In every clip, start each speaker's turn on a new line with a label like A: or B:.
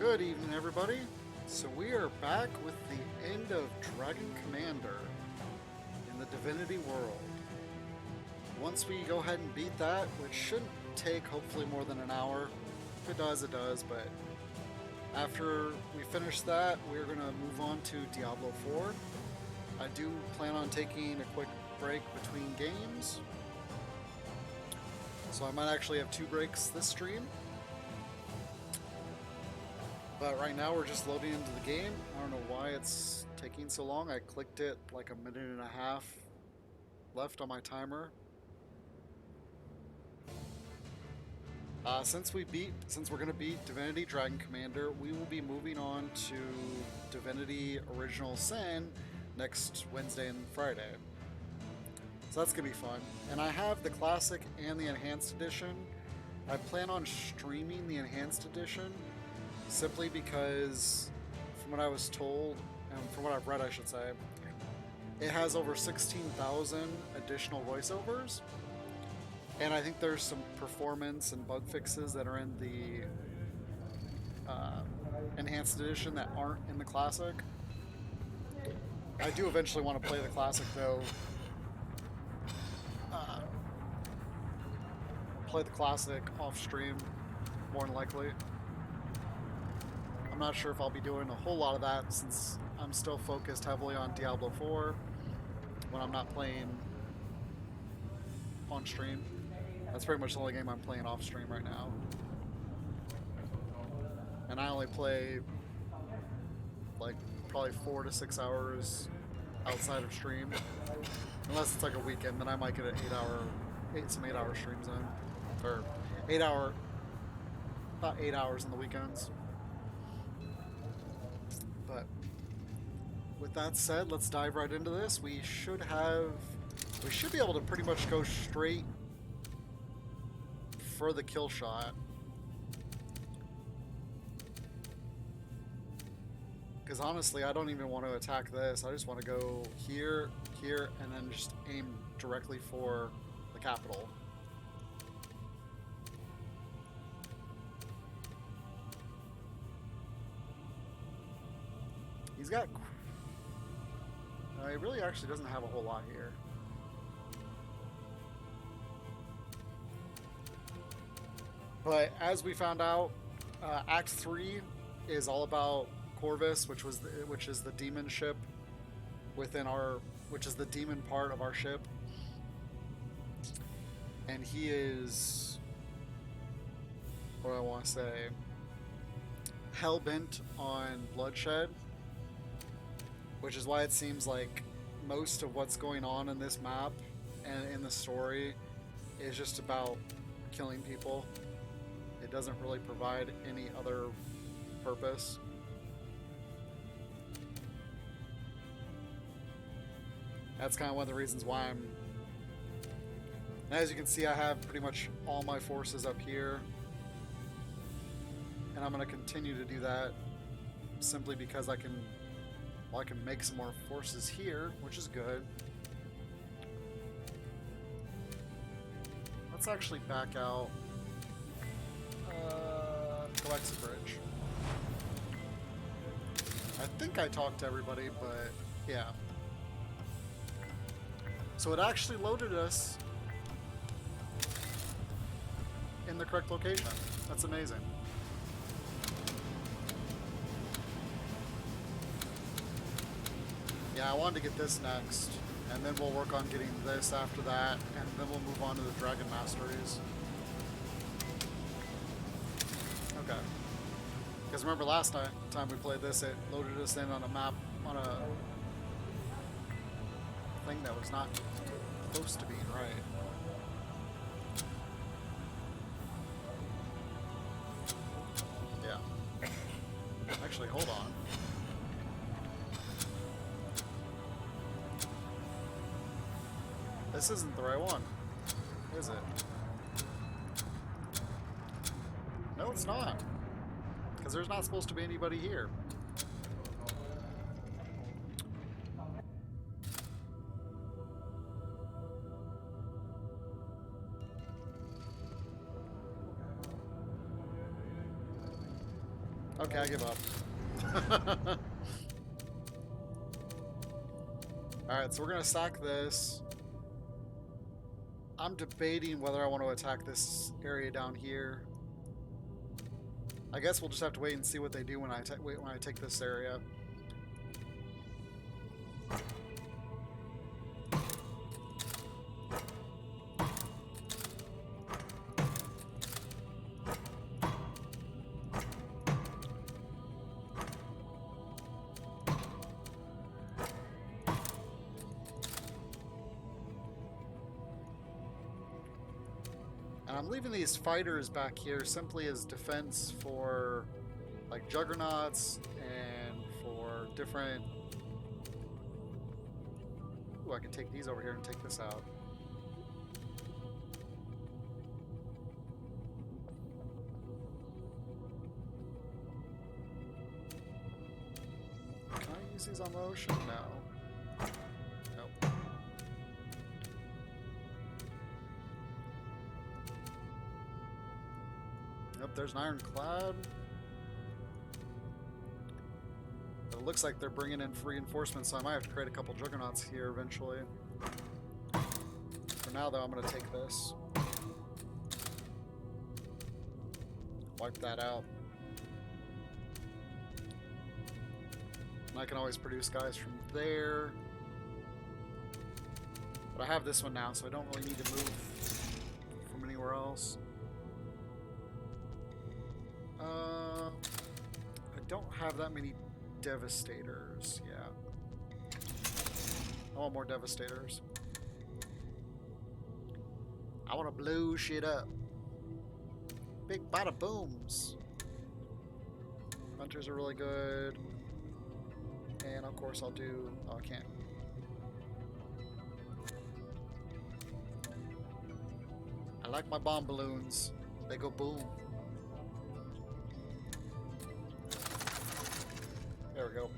A: Good evening, everybody. So we are back with the end of Dragon Commander in the Divinity world. Once we go ahead and beat that, which shouldn't take hopefully more than an hour. If it does, it does, but after we finish that, we're going to move on to Diablo 4. I do plan on taking a quick break between games, so I might actually have 2 breaks this stream. But right now we're just loading into the game. I don't know why it's taking so long. I clicked it like a minute and a half left on my timer. Since we're gonna beat Divinity Dragon Commander, we will be moving on to Divinity Original Sin next Wednesday and Friday. So that's gonna be fun. And I have the Classic and the Enhanced Edition. I plan on streaming the Enhanced Edition simply because, from what I was told, and from what I've read, I should say, it has over 16,000 additional voiceovers. And I think there's some performance and bug fixes that are in the Enhanced Edition that aren't in the Classic. I do eventually want to play the Classic, though. Play the Classic off stream, more than likely. I'm not sure if I'll be doing a whole lot of that since I'm still focused heavily on Diablo 4 when I'm not playing on stream. That's pretty much the only game I'm playing off stream right now. And I only play like probably 4 to 6 hours outside of stream. Unless it's like a weekend, then I might get an 8-hour streams in. Or about 8 hours in the weekends. But with that said, let's dive right into this. We should be able to pretty much go straight for the kill shot. Because honestly, I don't even want to attack this. I just want to go here, here, and then just aim directly for the capital. He's got... he really actually doesn't have a whole lot here. But as we found out, Act 3 is all about Corvus, which is the demon ship which is the demon part of our ship. And he is, what do I want to say, hell-bent on bloodshed. Which is why it seems like most of what's going on in this map and in the story is just about killing people. It doesn't really provide any other purpose. That's kind of one of the reasons why I'm... As you can see, I have pretty much all my forces up here. And I'm going to continue to do that simply because I can make some more forces here, which is good. Let's actually back out. Go back to the bridge. I think I talked to everybody, but yeah. So it actually loaded us in the correct location. That's amazing. Yeah, I wanted to get this next, and then we'll work on getting this after that, and then we'll move on to the Dragon Masteries. Okay. Because remember last time we played this, it loaded us in on a map, on a thing that was not close to being right. Yeah. Actually, hold on. This isn't the right one, is it? No, it's not. Because there's not supposed to be anybody here. Okay, I give up. Alright, so we're gonna sack this. I'm debating whether I want to attack this area down here. I guess we'll just have to wait and see what they do when I take this area. And I'm leaving these fighters back here simply as defense for like juggernauts and for different... Ooh, I can take these over here and take this out. Can I use these on motion? No. Nope. Yep, there's an ironclad. But it looks like they're bringing in reinforcements, so I might have to create a couple juggernauts here eventually. For now, though, I'm going to take this. Wipe that out. And I can always produce guys from there. But I have this one now, so I don't really need to move from anywhere else. I don't have that many Devastators. Yeah. I want more Devastators. I want to blow shit up. Big bada booms. Hunters are really good. And of course I'll do... Oh, I can't. I like my bomb balloons. They go boom. There we go.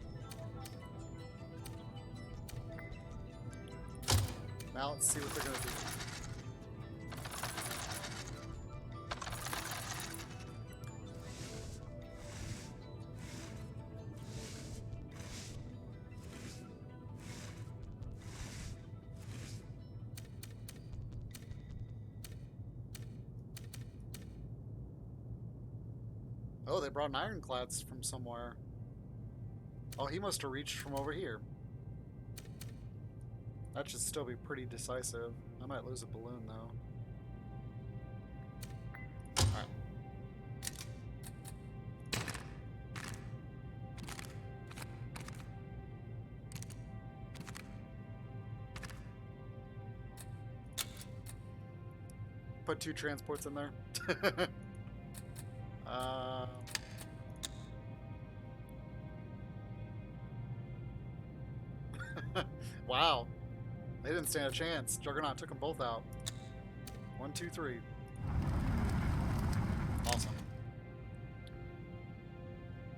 A: Now let's see what they're going to do. Oh, they brought an ironclads from somewhere. Oh, he must have reached from over here. That should still be pretty decisive. I might lose a balloon, though. Alright. Put 2 transports in there. Wow. They didn't stand a chance. Juggernaut took them both out. 1, 2, 3. Awesome.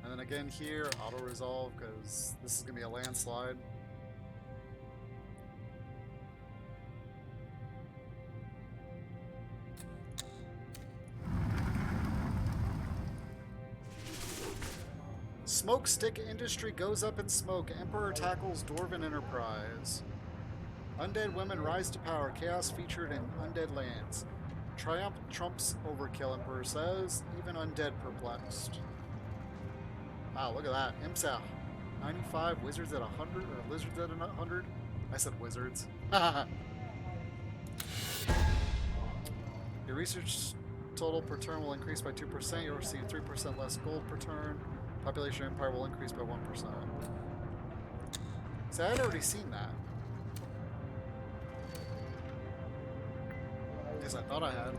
A: And then again here, auto-resolve, because this is going to be a landslide. Smoke stick industry goes up in smoke. Emperor tackles Dwarven enterprise. Undead women rise to power. Chaos featured in Undead lands. Triumph trumps overkill, Emperor says. Even undead perplexed. Wow, look at that. Imps at 95, wizards at 100, or lizards at 100. I said wizards. Your research total per turn will increase by 2%. You'll receive 3% less gold per turn. Population empire will increase by 1%. See, I'd already seen that. Yes, I thought I had.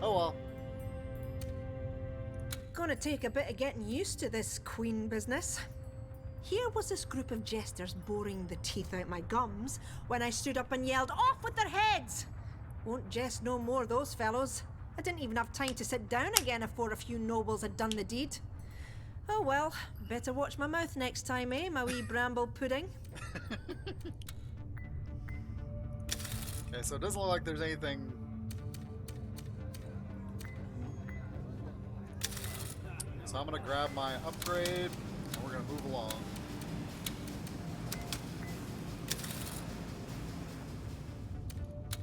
A: Oh well.
B: Gonna take a bit of getting used to this queen business. Here was this group of jesters boring the teeth out my gums when I stood up and yelled, "Off with their heads!" Won't jest no more, those fellows. I didn't even have time to sit down again afore a few nobles had done the deed. Oh well, better watch my mouth next time, eh, my wee bramble pudding?
A: Okay, so it doesn't look like there's anything... So I'm going to grab my upgrade, and we're going to move along.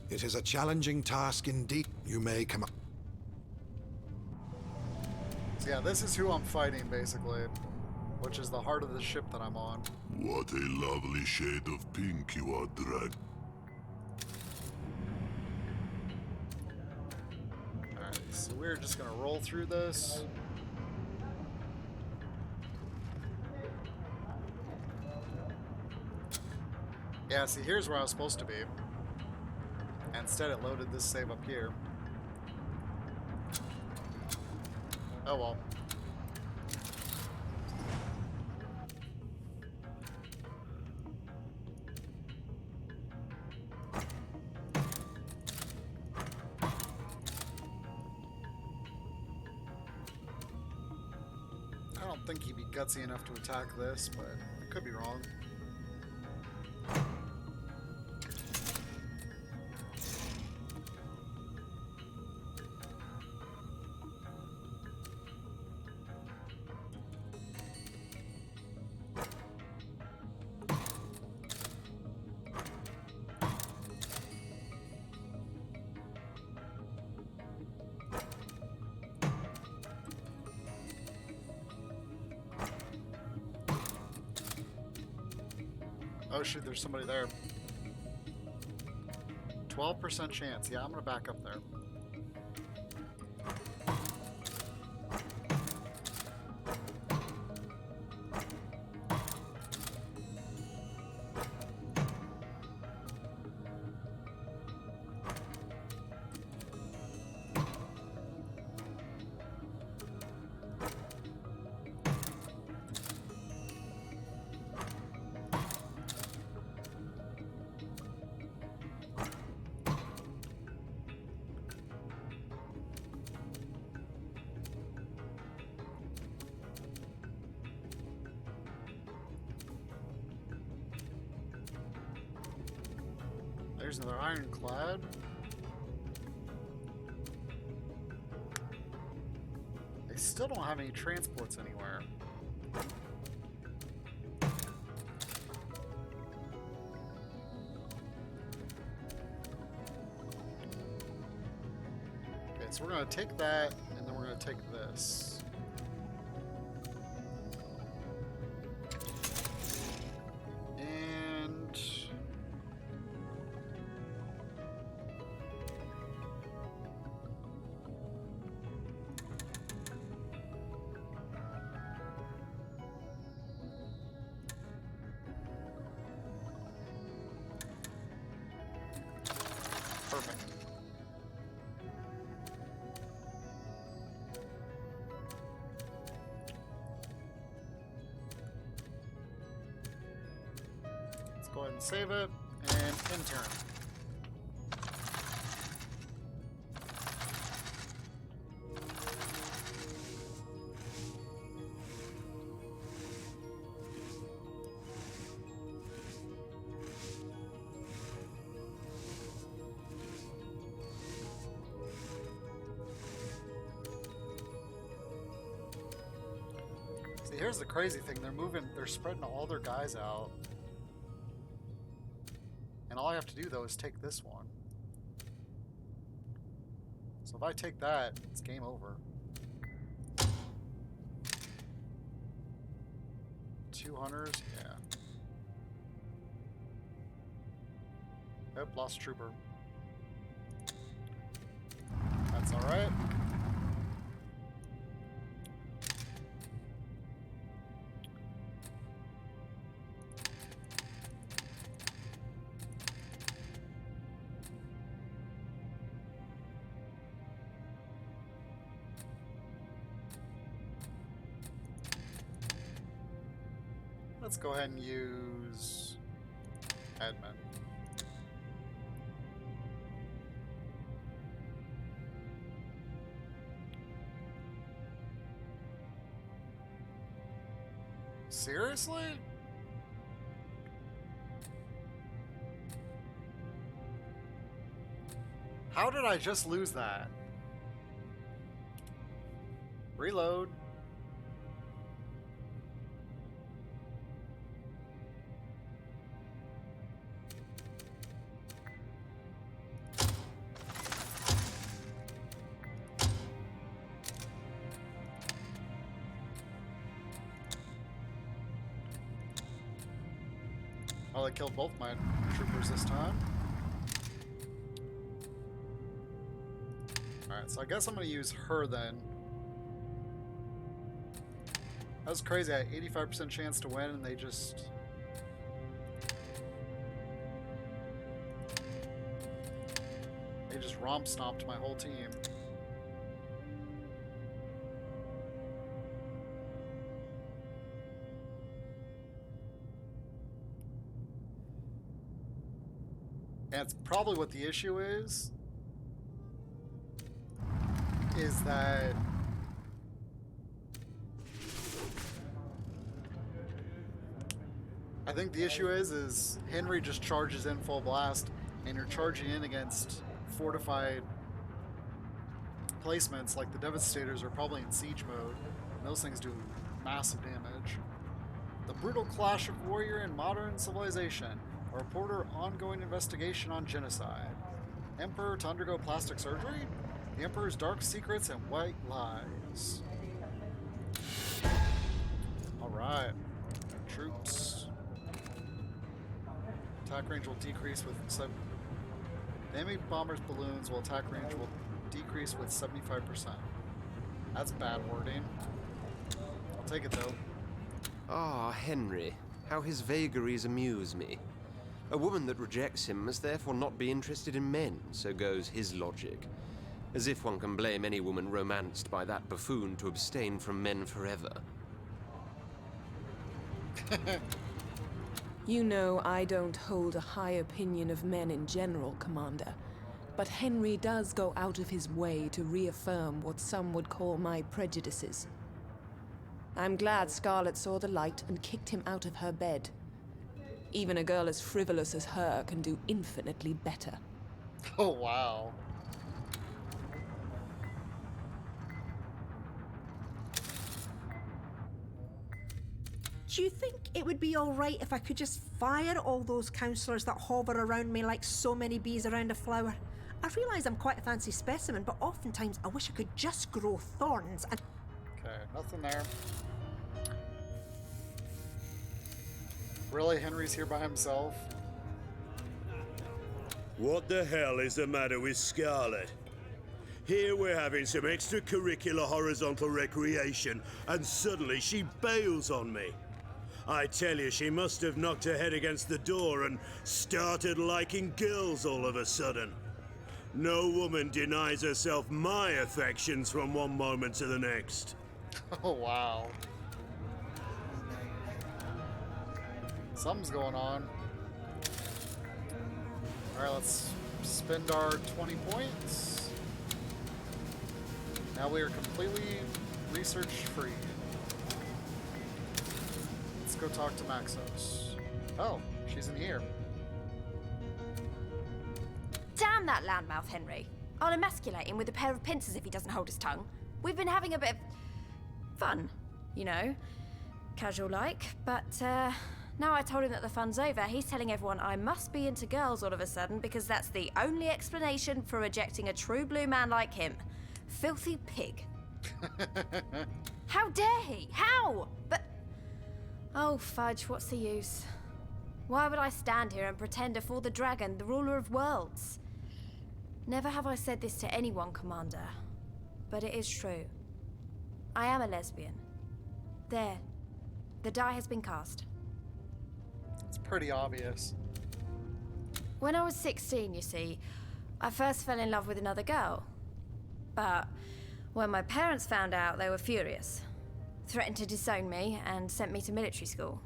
C: It is a challenging task indeed. You may come up.
A: So yeah, this is who I'm fighting, basically. Which is the heart of the ship that I'm on.
D: What a lovely shade of pink you are, Drag.
A: Alright, so we're just going to roll through this. Yeah, see, here's where I was supposed to be. And instead it loaded this save up here. Oh well. I don't think he'd be gutsy enough to attack this, but I could be wrong. Oh shoot, there's somebody there. 12% chance. Yeah, I'm gonna back up there. There's another ironclad. They still don't have any transports anywhere. Okay, so we're going to take that, and then we're going to take this. And perfect. Let's go ahead and save it and intern. See, here's the crazy thing. They're spreading all their guys out. And all I have to do, though, is take this one. So if I take that, it's game over. 2 hunters? Yeah. Yep, lost trooper. That's alright. Let's go ahead and use admin. Seriously? How did I just lose that? Reload. I killed both my troopers this time. Alright, so I guess I'm going to use her then. That was crazy. I had 85% chance to win, and they just... They just romp-stomped my whole team. And it's probably what the issue is that I think the issue is Henry just charges in full blast, and you're charging in against fortified placements like the Devastators are probably in siege mode, and those things do massive damage. The brutal clash of warrior and modern civilization. A reporter ongoing investigation on genocide. Emperor to undergo plastic surgery? The Emperor's dark secrets and white lies. Alright. Troops. Attack range will decrease with... The enemy bomber's balloons will attack range will decrease with 75%. That's bad wording. I'll take it though.
E: Ah, Henry. How his vagaries amuse me. A woman that rejects him must therefore not be interested in men, so goes his logic. As if one can blame any woman romanced by that buffoon to abstain from men forever.
F: You know I don't hold a high opinion of men in general, Commander. But Henry does go out of his way to reaffirm what some would call my prejudices. I'm glad Scarlet saw the light and kicked him out of her bed. Even a girl as frivolous as her can do infinitely better.
A: Oh, wow.
B: Do you think it would be alright if I could just fire all those counsellors that hover around me like so many bees around a flower? I realise I'm quite a fancy specimen, but oftentimes I wish I could just grow thorns and...
A: Okay, nothing there. Really, Henry's here by himself?
G: What the hell is the matter with Scarlet? Here we're having some extracurricular horizontal recreation, and suddenly she bails on me. I tell you, she must have knocked her head against the door and started liking girls all of a sudden. No woman denies herself my affections from one moment to the next.
A: Oh, wow. Something's going on. Alright, let's spend our 20 points. Now we are completely research free. Let's go talk to Maxos. Oh, she's in here.
H: Damn that loudmouth, Henry. I'll emasculate him with a pair of pincers if he doesn't hold his tongue. We've been having a bit of fun, you know. Casual-like, but, now I told him that the fun's over, he's telling everyone I must be into girls all of a sudden because that's the only explanation for rejecting a true blue man like him. Filthy pig. How dare he? How? But... Oh, fudge, what's the use? Why would I stand here and pretend to fool the dragon, the ruler of worlds? Never have I said this to anyone, Commander. But it is true. I am a lesbian. There. The die has been cast.
A: It's pretty obvious.
H: When I was 16, you see, I first fell in love with another girl. But when my parents found out, they were furious. Threatened to disown me and sent me to military school.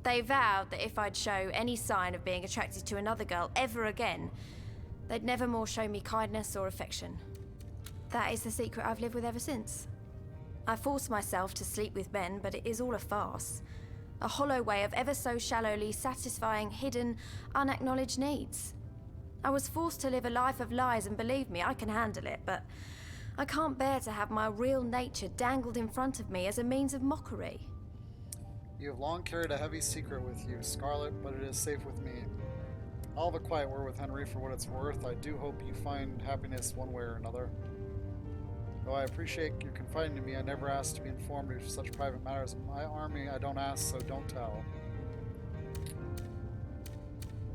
H: They vowed that if I'd show any sign of being attracted to another girl ever again, they'd never more show me kindness or affection. That is the secret I've lived with ever since. I force myself to sleep with men, but it is all a farce. A hollow way of ever so shallowly satisfying hidden, unacknowledged needs. I was forced to live a life of lies, and believe me, I can handle it, but I can't bear to have my real nature dangled in front of me as a means of mockery.
A: You have long carried a heavy secret with you, Scarlet, but it is safe with me. I'll have a quiet word with Henry for what it's worth. I do hope you find happiness one way or another. Though I appreciate your confiding to me, I never asked to be informed of such private matters. In my army, I don't ask, so don't tell.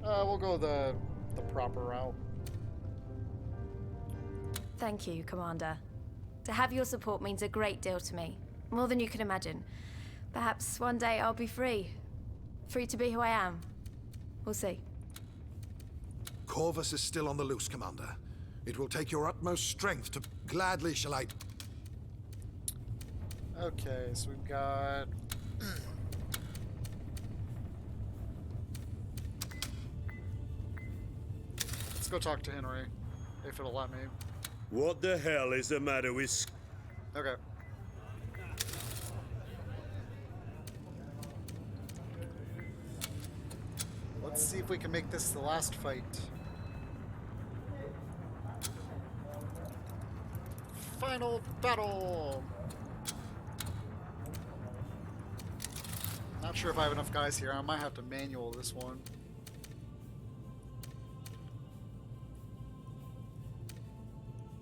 A: We'll go the proper route.
H: Thank you, Commander. To have your support means a great deal to me. More than you can imagine. Perhaps one day I'll be free. Free to be who I am. We'll see.
C: Corvus is still on the loose, Commander. It will take your utmost strength to... Gladly shall I...
A: Okay, so we've got... Let's go talk to Henry, if it'll let me.
G: What the hell is the matter with...
A: Okay. Let's see if we can make this the last fight. Final battle! Not sure if I have enough guys here. I might have to manual this one.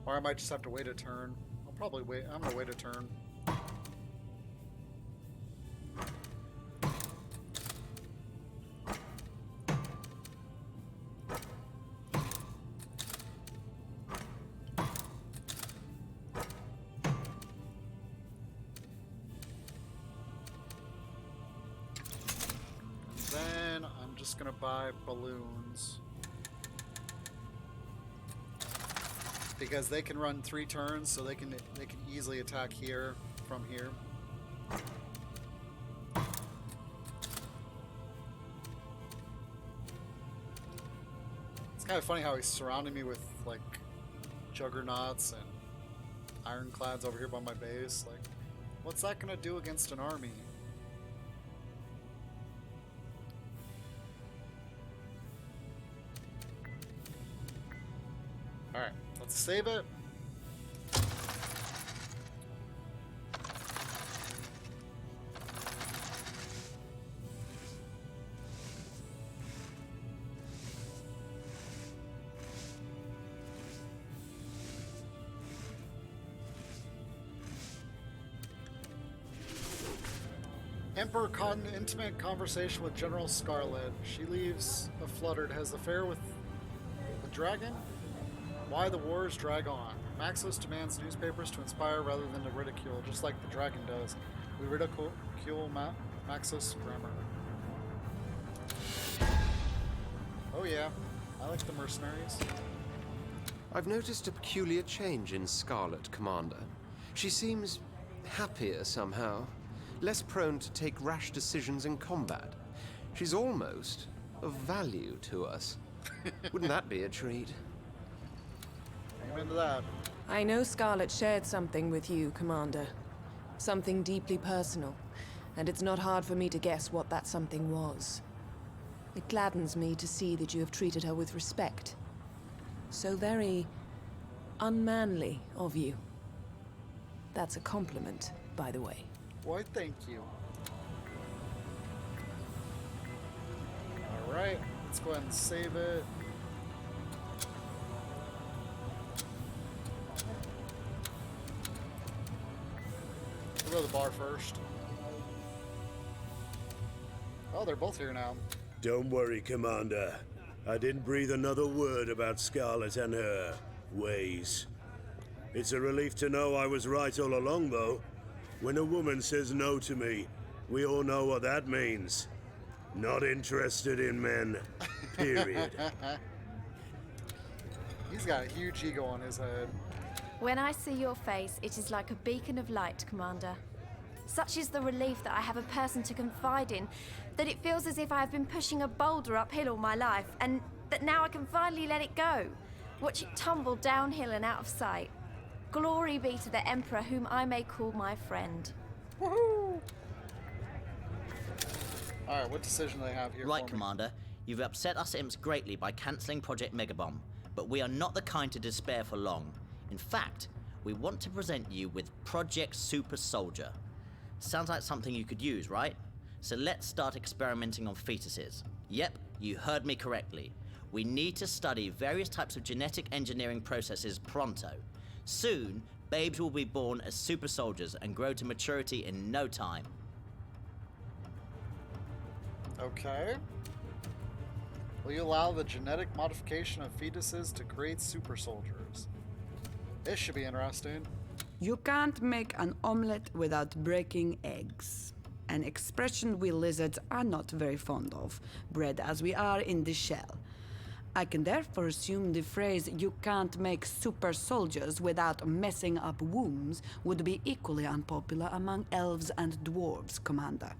A: Or I might just have to wait a turn. I'll probably wait. I'm gonna wait a turn. Then I'm just gonna buy balloons. Because they can run 3 turns, so they can easily attack here from here. It's kind of funny how he's surrounding me with like juggernauts and ironclads over here by my base. Like, what's that gonna do against an army? All right. Let's save it. Emperor Cotton, intimate conversation with General Scarlet. She leaves fluttered. Has affair with the dragon? Why the wars drag on. Maxos demands newspapers to inspire rather than to ridicule, just like the dragon does. We ridicule Maxos' grammar. Oh yeah, I like the mercenaries.
E: I've noticed a peculiar change in Scarlet, Commander. She seems happier somehow, less prone to take rash decisions in combat. She's almost of value to us. Wouldn't that be a treat?
A: Into that.
F: I know Scarlet shared something with you, Commander. Something deeply personal, and it's not hard for me to guess what that something was. It gladdens me to see that you have treated her with respect. So very unmanly of you. That's a compliment, by the way.
A: Why, thank you. Alright, let's go ahead and save it. We'll go to the bar first. Oh, they're both here now.
G: Don't worry, Commander. I didn't breathe another word about Scarlet and her ways. It's a relief to know I was right all along, though. When a woman says no to me, we all know what that means. Not interested in men, period.
A: He's got a huge ego on his head.
H: When I see your face, it is like a beacon of light, Commander. Such is the relief that I have a person to confide in, that it feels as if I have been pushing a boulder uphill all my life, and that now I can finally let it go. Watch it tumble downhill and out of sight. Glory be to the Emperor, whom I may call my friend.
A: Woohoo! Alright, what decision do they have here?
I: Right,
A: for me?
I: Commander. You've upset us imps greatly by cancelling Project Megabomb, but we are not the kind to despair for long. In fact, we want to present you with Project Super Soldier. Sounds like something you could use, right? So let's start experimenting on fetuses. Yep, you heard me correctly. We need to study various types of genetic engineering processes pronto. Soon, babes will be born as super soldiers and grow to maturity in no time.
A: Okay. Will you allow the genetic modification of fetuses to create super soldiers? This should be interesting.
J: You can't make an omelette without breaking eggs. An expression we lizards are not very fond of, bred as we are in the shell. I can therefore assume the phrase, "you can't make super soldiers without messing up wombs," would be equally unpopular among elves and dwarves, Commander.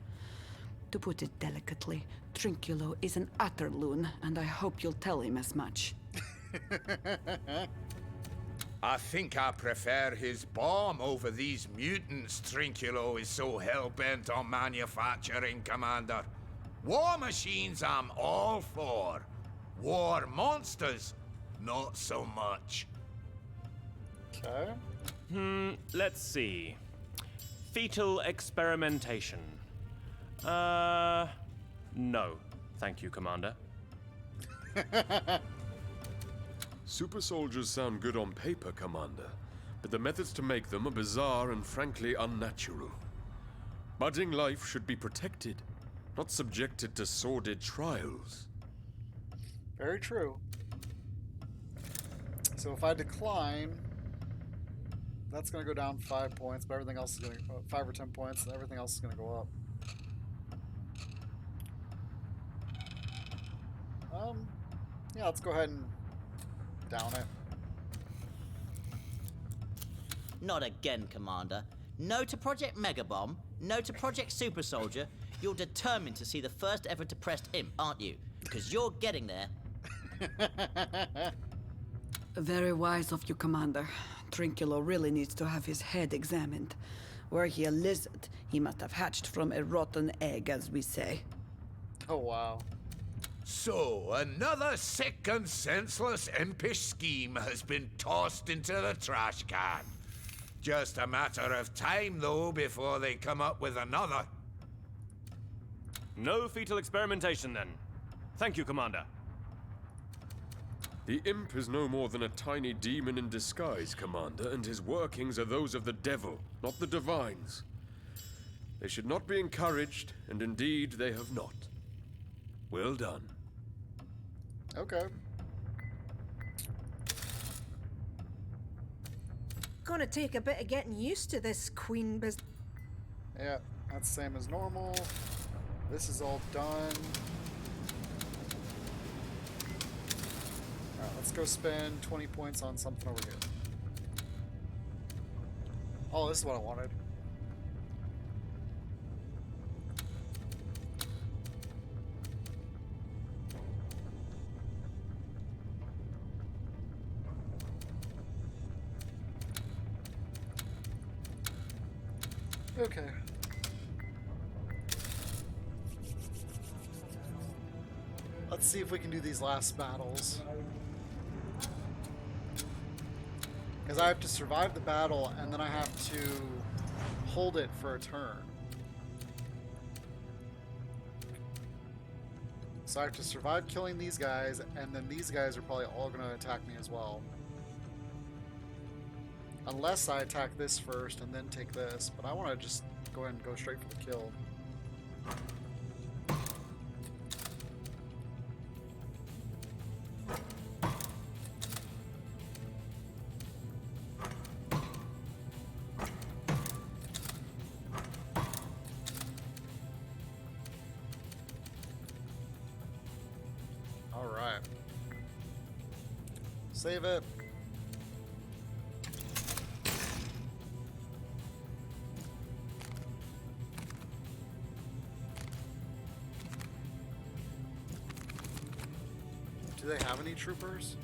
J: To put it delicately, Trinculo is an utter loon, and I hope you'll tell him as much.
K: I think I prefer his bomb over these mutants Trinculo is so hell-bent on manufacturing, Commander. War machines I'm all for. War monsters, not so much.
A: Okay.
L: Let's see. Fetal experimentation. No. Thank you, Commander.
M: Super soldiers sound good on paper, Commander, but the methods to make them are bizarre and frankly unnatural. Budding life should be protected, not subjected to sordid trials.
A: Very true. So if I decline, that's going to go down 5 points, but everything else is going to go 5 or 10 points, and everything else is going to go up. Yeah, let's go ahead and down it.
I: Not again, Commander. No to Project Megabomb, no to Project Super Soldier. You're determined to see the first ever depressed imp, aren't you? Because you're getting there.
J: Very wise of you, Commander. Trinculo really needs to have his head examined. Were he a lizard, he must have hatched from a rotten egg, as we say.
A: Oh, wow.
K: So, another sick and senseless impish scheme has been tossed into the trash can. Just a matter of time, though, before they come up with another.
L: No fetal experimentation, then. Thank you, Commander.
M: The imp is no more than a tiny demon in disguise, Commander, and his workings are those of the devil, not the divines. They should not be encouraged, and indeed they have not. Well done.
A: Okay.
B: Gonna take a bit of getting used to this queen business.
A: Yeah, that's the same as normal. This is all done. Alright, let's go spend 20 points on something over here. Oh, this is what I wanted. Okay. Let's see if we can do these last battles. Because I have to survive the battle, and then I have to hold it for a turn. So I have to survive killing these guys, and then these guys are probably all going to attack me as well. Unless I attack this first and then take this, but I want to just go ahead and go straight for the kill. Alright. Save it. Do they have any troopers?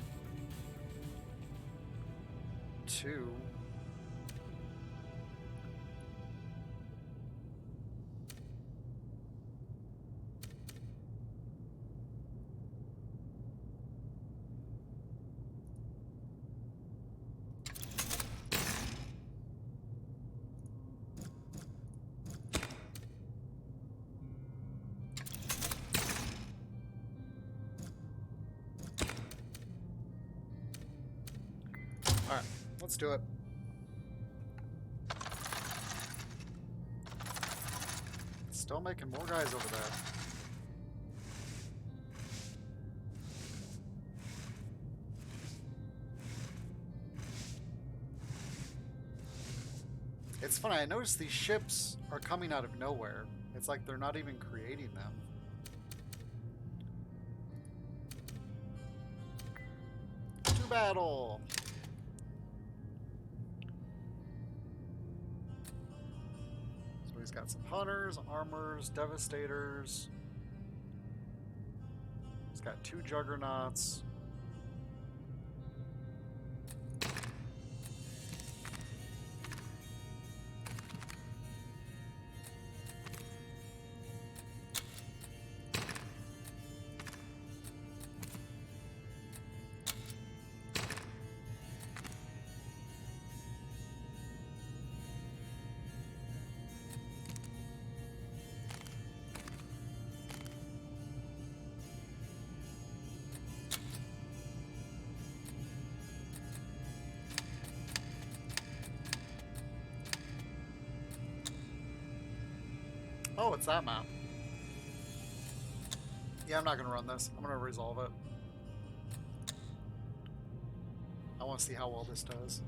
A: 2. Alright, let's do it. Still making more guys over there. It's funny, I noticed these ships are coming out of nowhere. It's like they're not even creating them. To battle! So he's got some hunters, armors, devastators. He's got 2 juggernauts. Oh, it's that map. Yeah, I'm not going to run this. I'm going to resolve it. I want to see how well this does.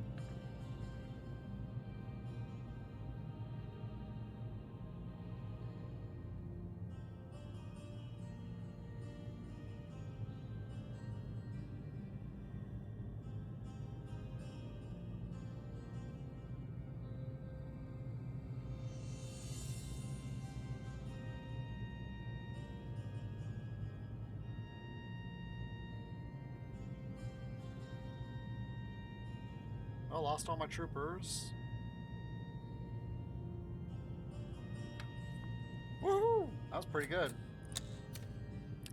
A: I lost all my troopers. Woohoo! That was pretty good.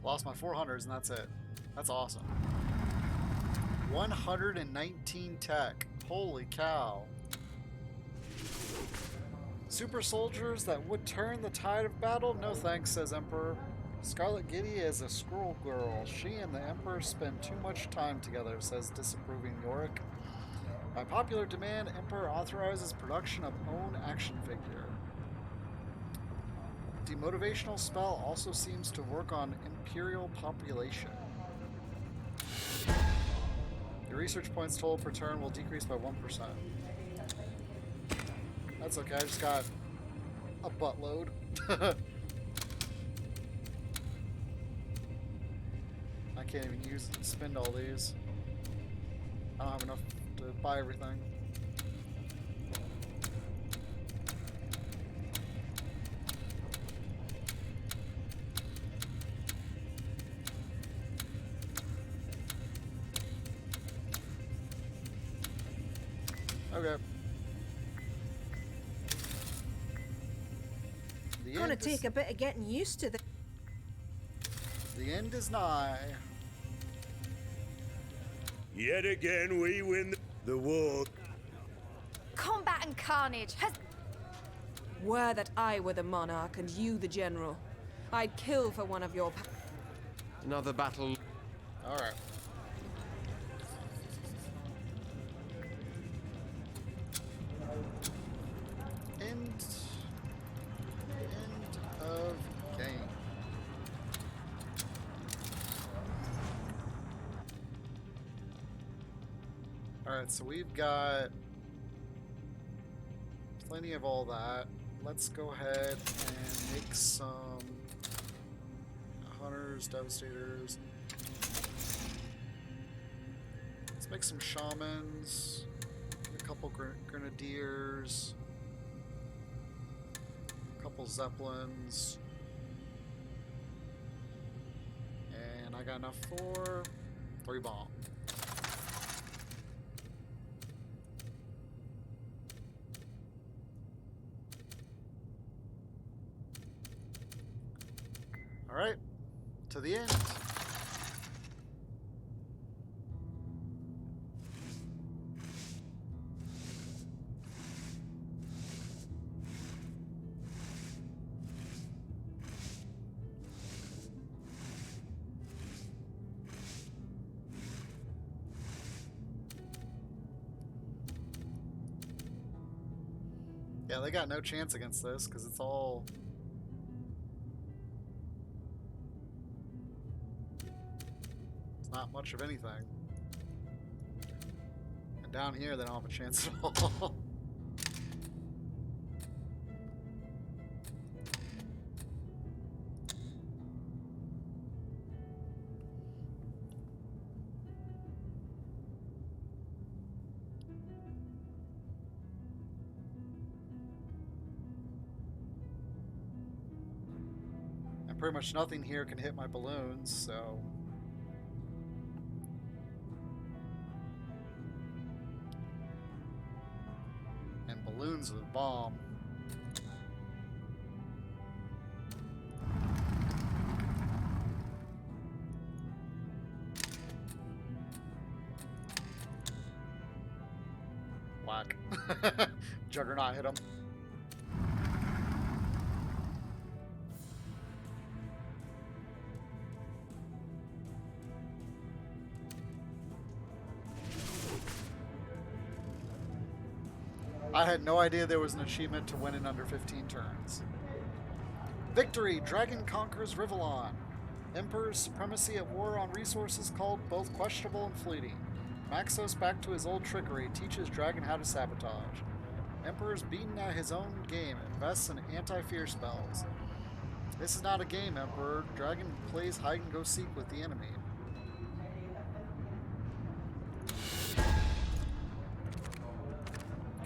A: Lost my 400s and that's it. That's awesome. 119 tech. Holy cow. Super soldiers that would turn the tide of battle? No thanks, says Emperor. Scarlet Giddy is a squirrel girl. She and the Emperor spend too much time together, says disapproving Yorick. By popular demand, Emperor authorizes production of own action figure. Demotivational spell also seems to work on Imperial population. Your research points total per turn will decrease by 1%. That's okay, I just got a buttload. I can't even spend all these. I don't have enough to buy everything. Okay.
B: Gonna take a bit of getting used to this.
A: The end is nigh.
G: Yet again, we win the war.
H: Combat and carnage has...
F: Were that I were the monarch and you the general, I'd kill for one of your...
E: Another battle.
A: Alright. End of game. Alright, so we've got plenty of all that. Let's go ahead and make some hunters, devastators. Let's make some shamans, a couple grenadiers, a couple zeppelins, and I got enough for 3 bombs. All right, to the end. Yeah, they got no chance against this because it's all... not much of anything. And down here, they don't have a chance at all. pretty much nothing here can hit my balloons, so... And balloons are the bomb. Whack. Juggernaut hit him. I had no idea there was an achievement to win in under 15 turns. Victory! Dragon conquers Rivellon. Emperor's supremacy at war on resources called both questionable and fleeting. Maxos, back to his old trickery, teaches Dragon how to sabotage. Emperor's beaten at his own game, invests in anti-fear spells. This is not a game, Emperor. Dragon plays hide-and-go-seek with the enemy.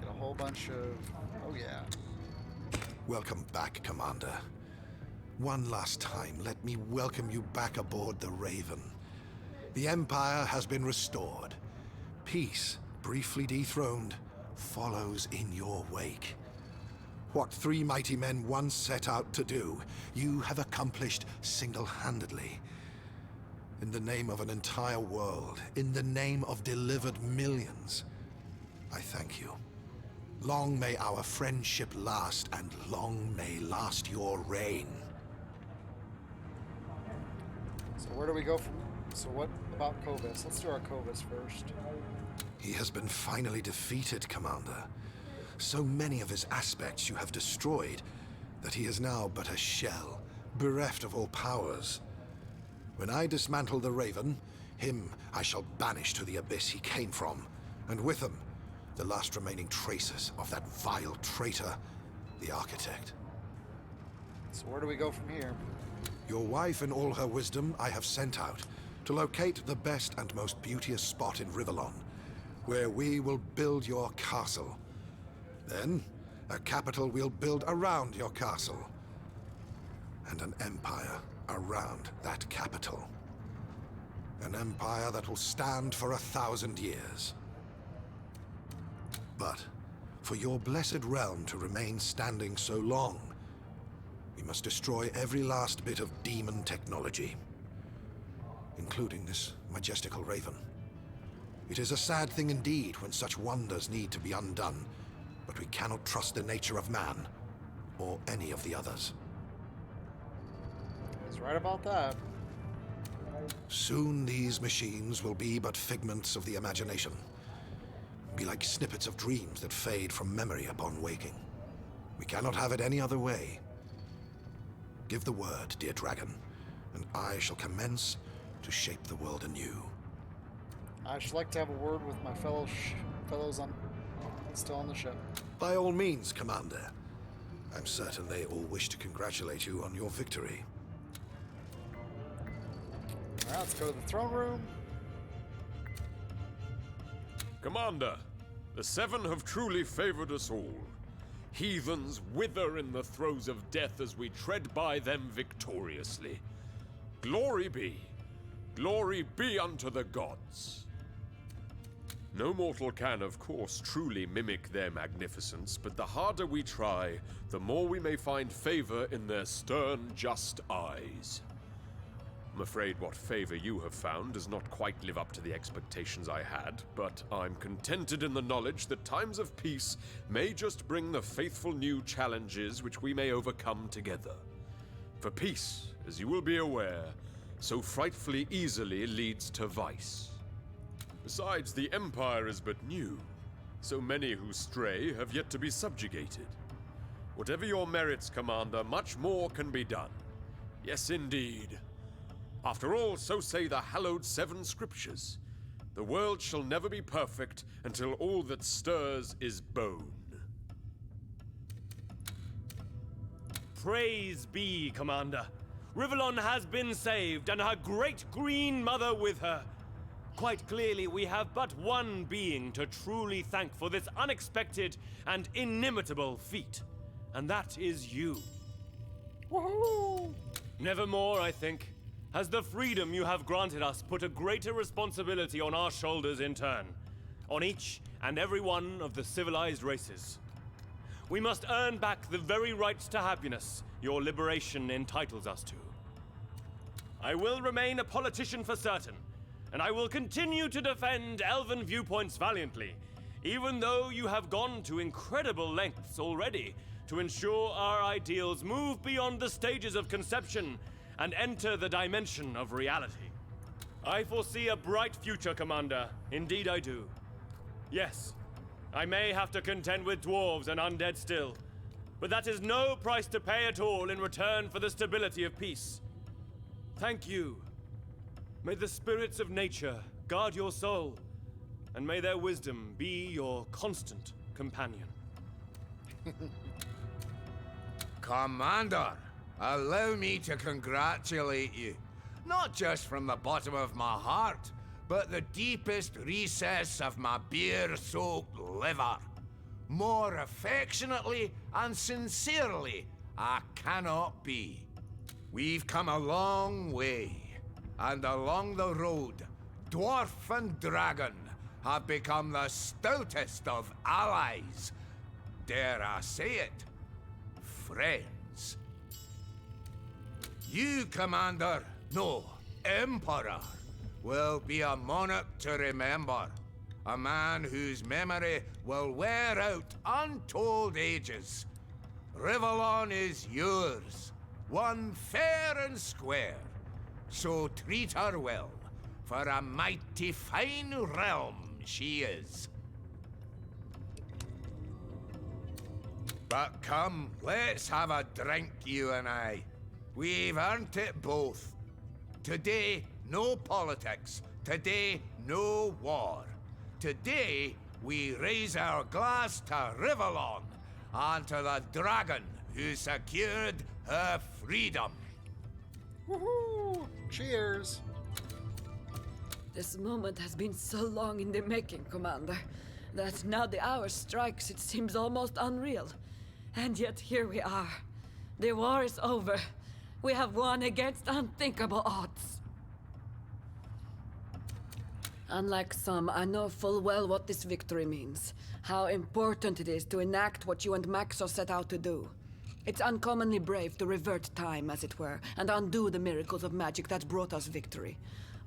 A: Get a whole bunch of... oh yeah.
C: Welcome back, Commander. One last time, let me welcome you back aboard the Raven. The Empire has been restored. Peace, briefly dethroned, follows in your wake. What three mighty men once set out to do, you have accomplished single-handedly. In the name of an entire world, in the name of delivered millions, I thank you. Long may our friendship last, and long may last your reign.
A: So where do we go from... so what about Kovis? Let's do our Kovis first.
C: He has been finally defeated, Commander. So many of his aspects you have destroyed that he is now but a shell, bereft of all powers. When I dismantle the Raven, him I shall banish to the abyss he came from, and with him, the last remaining traces of that vile traitor, the Architect.
A: So where do we go from here?
C: Your wife and all her wisdom I have sent out to locate the best and most beauteous spot in Rivellon, where we will build your castle. Then, a capital we'll build around your castle, and an empire around that capital. An empire that will stand for 1,000 years. But, for your blessed realm to remain standing so long, we must destroy every last bit of demon technology, including this majestical Raven. It is a sad thing indeed when such wonders need to be undone, but we cannot trust the nature of man, or any of the others.
A: He's right about that.
C: Soon these machines will be but figments of the imagination. Be like snippets of dreams that fade from memory upon waking. We cannot have it any other way. Give the word, dear dragon, and I shall commence to shape the world anew.
A: I should like to have a word with my fellows on still on the ship.
C: By all means, Commander. I'm certain they all wish to congratulate you on your victory.
A: Alright, let's go to the throne room.
M: Commander, the Seven have truly favored us all. Heathens wither in the throes of death as we tread by them victoriously. Glory be unto the gods. No mortal can, of course, truly mimic their magnificence, but the harder we try, the more we may find favor in their stern, just eyes. I'm afraid what favor you have found does not quite live up to the expectations I had, but I'm contented in the knowledge that times of peace may just bring the faithful new challenges which we may overcome together. For peace, as you will be aware, so frightfully easily leads to vice. Besides, the Empire is but new. So many who stray have yet to be subjugated. Whatever your merits, Commander, much more can be done. Yes, indeed. After all, so say the hallowed 7 scriptures. The world shall never be perfect until all that stirs is bone.
L: Praise be, Commander. Rivellon has been saved, and her great green mother with her. Quite clearly, we have but one being to truly thank for this unexpected and inimitable feat, and that is you.
A: Woohoo!
L: Nevermore, I think, has the freedom you have granted us put a greater responsibility on our shoulders in turn, on each and every one of the civilized races. We must earn back the very rights to happiness your liberation entitles us to. I will remain a politician for certain, and I will continue to defend elven viewpoints valiantly, even though you have gone to incredible lengths already to ensure our ideals move beyond the stages of conception and enter the dimension of reality. I foresee a bright future, Commander. Indeed I do. Yes, I may have to contend with dwarves and undead still, but that is no price to pay at all in return for the stability of peace. Thank you. May the spirits of nature guard your soul, and may their wisdom be your constant companion.
K: Commander, allow me to congratulate you. Not just from the bottom of my heart, but the deepest recess of my beer-soaked liver. More affectionately and sincerely, I cannot be. We've come a long way, and along the road, dwarf and dragon have become the stoutest of allies. Dare I say it? Friends. You, Commander, no, Emperor, will be a monarch to remember. A man whose memory will wear out untold ages. Rivellon is yours, one fair and square. So treat her well, for a mighty fine realm she is. But come, let's have a drink, you and I. We've earned it both. Today, no politics. Today, no war. Today, we raise our glass to Rivellon and to the dragon who secured her freedom.
A: Woohoo! Cheers!
J: This moment has been so long in the making, Commander, that now the hour strikes, it seems almost unreal. And yet here we are. The war is over. We have won against unthinkable odds. Unlike some, I know full well what this victory means. How important it is to enact what you and Maxos set out to do. It's uncommonly brave to revert time, as it were, and undo the miracles of magic that brought us victory.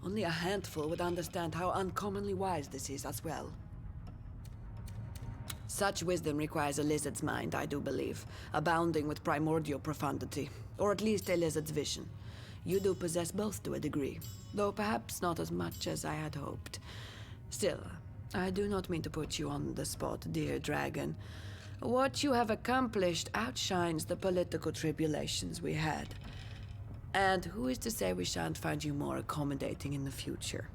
J: Only a handful would understand how uncommonly wise this is as well. Such wisdom requires a lizard's mind, I do believe, abounding with primordial profundity, or at least a lizard's vision. You do possess both to a degree, though perhaps not as much as I had hoped. Still, I do not mean to put you on the spot, dear dragon. What you have accomplished outshines the political tribulations we had. And who is to say we shan't find you more accommodating in the future?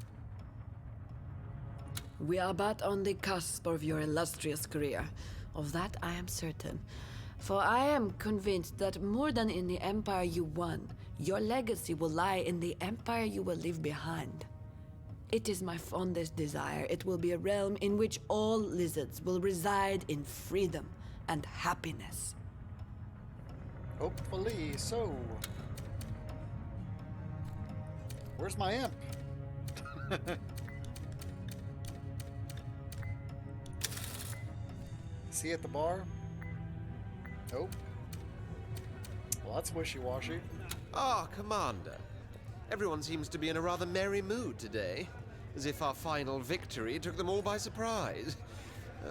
J: We are but on the cusp of your illustrious career. Of that I am certain. For I am convinced that more than in the empire you won, your legacy will lie in the empire you will leave behind. It is my fondest desire it will be a realm in which all lizards will reside in freedom and happiness.
A: Hopefully so. Where's my imp? Is he at the bar? Nope. Well, that's wishy-washy.
E: Ah, Commander. Everyone seems to be in a rather merry mood today, as if our final victory took them all by surprise.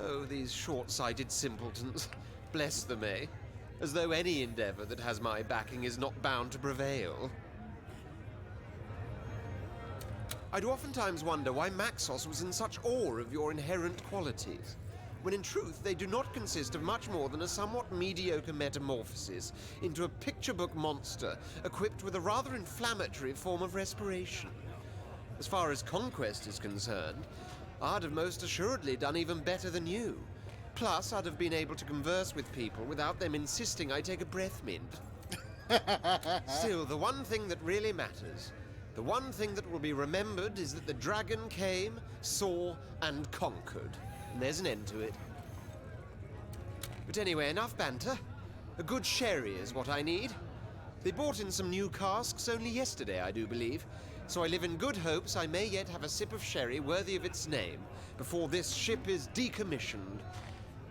E: Oh, these short-sighted simpletons. Bless them, eh? As though any endeavor that has my backing is not bound to prevail. I do oftentimes wonder why Maxos was in such awe of your inherent qualities, when in truth they do not consist of much more than a somewhat mediocre metamorphosis into a picture book monster equipped with a rather inflammatory form of respiration. As far as conquest is concerned, I'd have most assuredly done even better than you. Plus, I'd have been able to converse with people without them insisting I take a breath mint. Still, the one thing that really matters, the one thing that will be remembered is that the dragon came, saw, and conquered. And there's an end to it. But anyway, enough banter. A good sherry is what I need. They brought in some new casks only yesterday, I do believe. So I live in good hopes I may yet have a sip of sherry worthy of its name before this ship is decommissioned,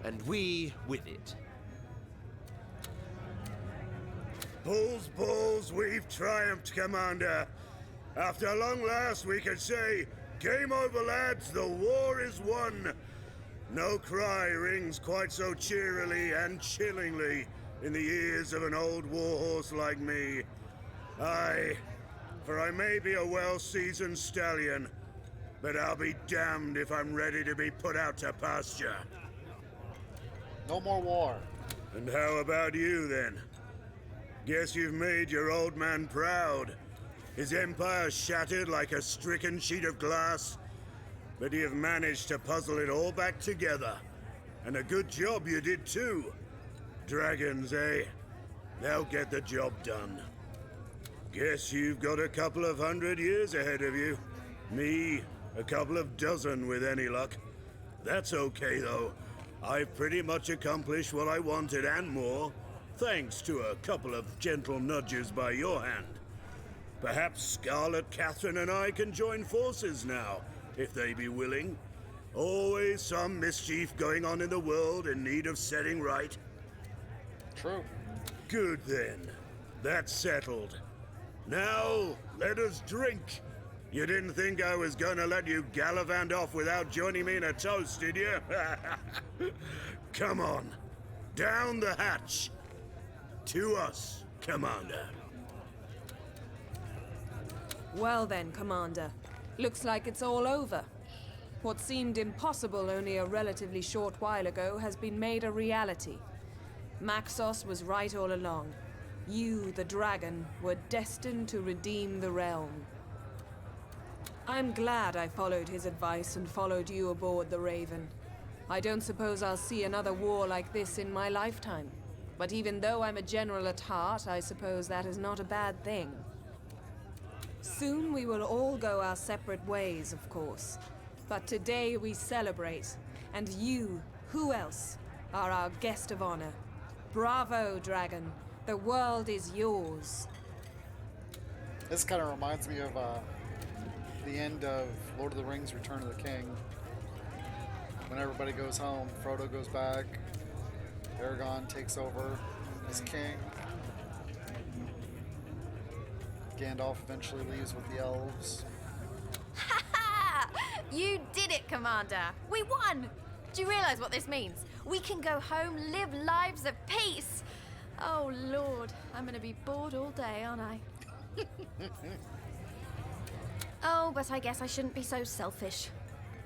E: and we with it.
G: Bulls, bulls, we've triumphed, Commander. After long last, we can say, game over, lads, the war is won. No cry rings quite so cheerily and chillingly in the ears of an old warhorse like me. Aye, for I may be a well-seasoned stallion, but I'll be damned if I'm ready to be put out to pasture.
A: No more war.
G: And how about you, then? Guess you've made your old man proud. His empire shattered like a stricken sheet of glass, but you've managed to puzzle it all back together. And a good job you did, too. Dragons, eh? They'll get the job done. Guess you've got a couple of 100 years ahead of you. Me, a couple of dozen with any luck. That's okay, though. I've pretty much accomplished what I wanted and more, thanks to a couple of gentle nudges by your hand. Perhaps Scarlet Catherine and I can join forces now, if they be willing. Always some mischief going on in the world in need of setting right.
A: True.
G: Good then. That's settled. Now, let us drink. You didn't think I was gonna let you gallivant off without joining me in a toast, did you? Come on. Down the hatch. To us, Commander.
F: Well then, Commander. Looks like it's all over. What seemed impossible only a relatively short while ago has been made a reality. Maxos was right all along. You, the dragon, were destined to redeem the realm. I'm glad I followed his advice and followed you aboard the Raven. I don't suppose I'll see another war like this in my lifetime. But even though I'm a general at heart, I suppose that is not a bad thing. Soon we will all go our separate ways, of course. But today we celebrate. And you, who else, are our guest of honor. Bravo, Dragon. The world is yours.
A: This kind of reminds me of the end of Lord of the Rings: Return of the King. When everybody goes home, Frodo goes back, Aragorn takes over as king. Gandalf eventually leaves with the elves.
H: Ha ha! You did it, Commander! We won! Do you realize what this means? We can go home, live lives of peace! Oh, Lord, I'm gonna be bored all day, aren't I? Oh, but I guess I shouldn't be so selfish.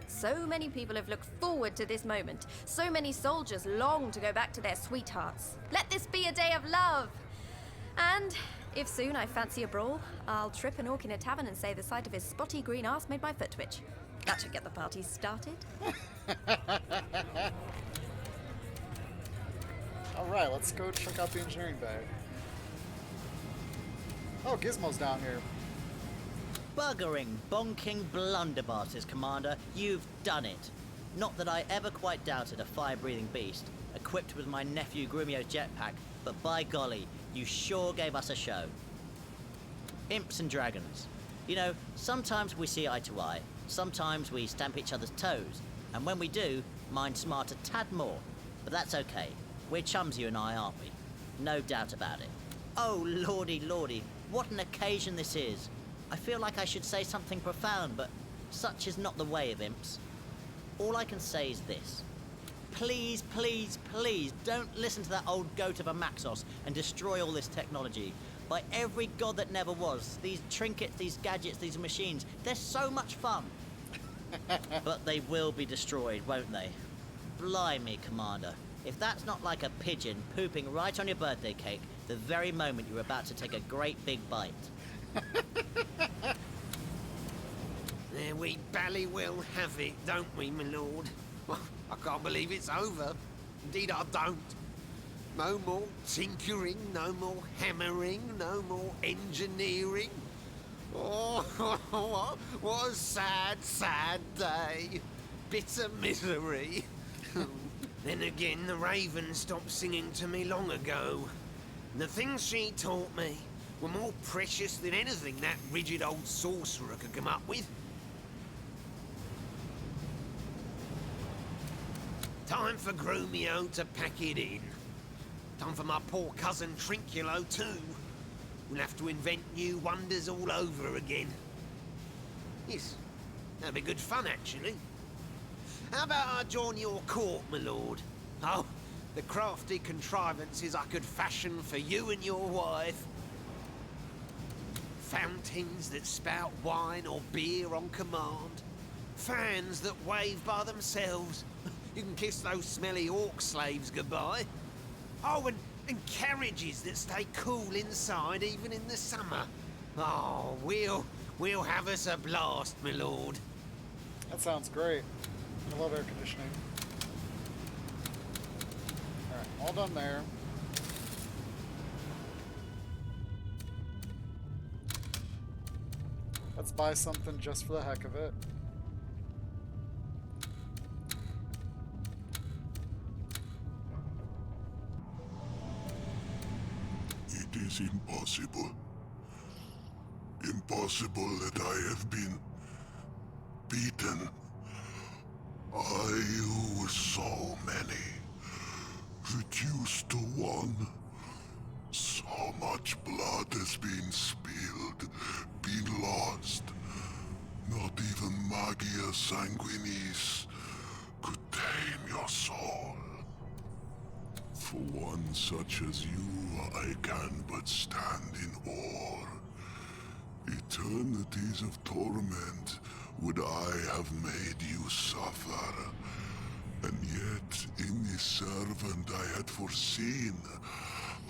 H: So many people have looked forward to this moment. So many soldiers long to go back to their sweethearts. Let this be a day of love! And if soon I fancy a brawl, I'll trip an orc in a tavern and say the sight of his spotty green arse made my foot twitch. That should get the party started.
A: Alright, let's go check out the engineering bay. Oh, Gizmo's down here.
I: Buggering, bonking blunderbusses, Commander. You've done it. Not that I ever quite doubted a fire-breathing beast, equipped with my nephew Grumio's jetpack, but by golly, you sure gave us a show. Imps and dragons. You know, sometimes we see eye to eye, sometimes we stamp each other's toes, and when we do, mine's smart a tad more. But that's okay. We're chums, you and I, aren't we? No doubt about it. Oh, lordy, lordy, what an occasion this is. I feel like I should say something profound, but such is not the way of imps. All I can say is this. Please, please, please, don't listen to that old goat of a Maxos and destroy all this technology. By every god that never was, these trinkets, these gadgets, these machines, they're so much fun. But they will be destroyed, won't they? Blimey, Commander. If that's not like a pigeon pooping right on your birthday cake the very moment you're about to take a great big bite.
N: There we bally well have it, don't we, my lord? Well, I can't believe it's over. Indeed, I don't. No more tinkering, no more hammering, no more engineering. Oh, what a sad, sad day. Bitter misery. Then again, the Raven stopped singing to me long ago. The things she taught me, were more precious than anything that rigid old sorcerer could come up with. Time for Grumio to pack it in. Time for my poor cousin Trinculo too. We'll have to invent new wonders all over again. Yes, that'd be good fun, actually. How about I join your court, my lord? Oh, the crafty contrivances I could fashion for you and your wife. Fountains that spout wine or beer on command. Fans that wave by themselves. You can kiss those smelly orc slaves goodbye. Oh, and carriages that stay cool inside even in the summer. Oh, we'll have us a blast, my lord.
A: That sounds great. I love air conditioning. Alright, all done there. Let's buy something just for the heck of it.
D: It is impossible. Impossible that I have been beaten. I who was so many, reduced to one. So much blood has been spilled, been lost. Not even Magia Sanguinis could tame your soul. For one such as you, I can but stand in awe. Eternities of torment would I have made you suffer. And yet, in the servant I had foreseen,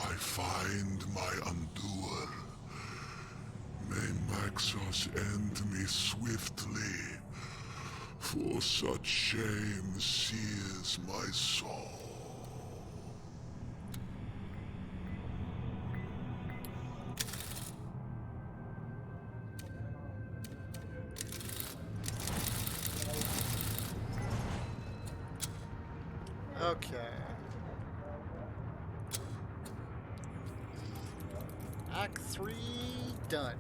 D: I find my undoer. May Maxos end me swiftly, for such shame sears my soul.
A: Okay. Act 3 done.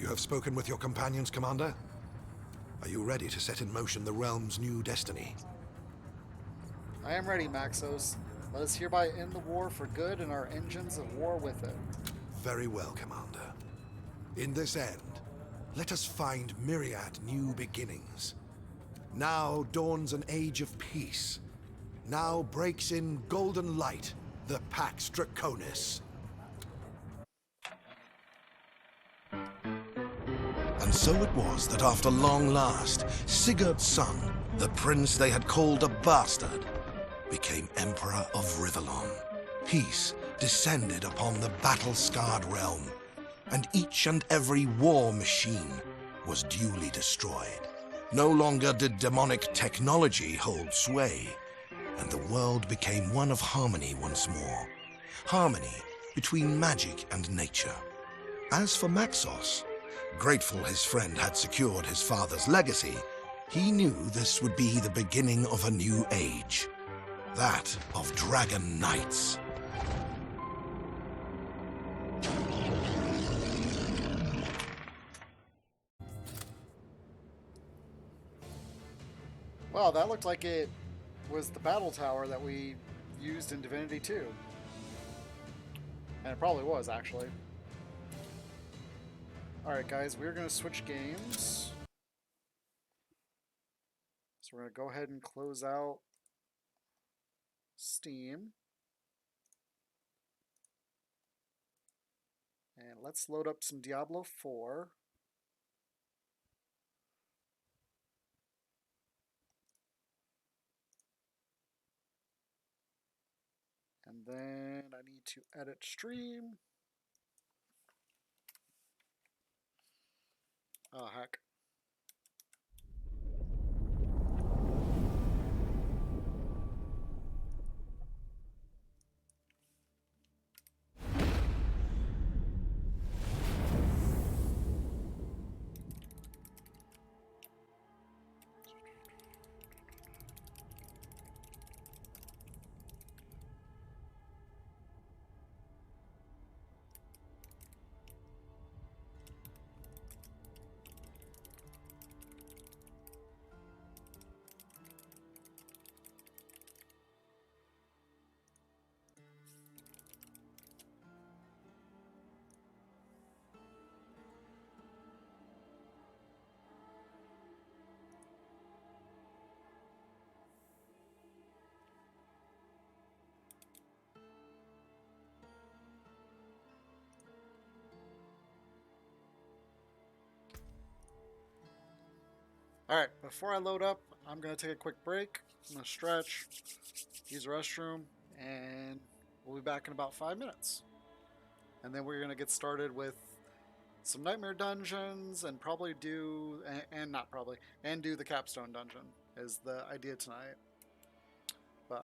C: You have spoken with your companions, Commander? Are you ready to set in motion the realm's new destiny?
A: I am ready, Maxos. Let us hereby end the war for good and our engines of war with it.
C: Very well, Commander. In this end, let us find myriad new beginnings. Now dawns an age of peace. Now breaks in golden light the Pax Draconis. And so it was that after long last, Sigurd's son, the prince they had called a bastard, became Emperor of Rivellon. Peace descended upon the battle-scarred realm, and each and every war machine was duly destroyed. No longer did demonic technology hold sway, and the world became one of harmony once more. Harmony between magic and nature. As for Maxos, grateful his friend had secured his father's legacy, he knew this would be the beginning of a new age. That of Dragon Knights.
A: Wow, that looked like it was the battle tower that we used in Divinity 2. And it probably was, actually. Alright guys, we're going to switch games. So we're going to go ahead and close out Steam. And let's load up some Diablo 4. And then I need to edit stream. Oh, heck. Alright, before I load up, I'm going to take a quick break. I'm going to stretch, use the restroom, and we'll be back in about 5 minutes. And then we're going to get started with some nightmare dungeons and probably do, and not probably, and do the capstone dungeon is the idea tonight.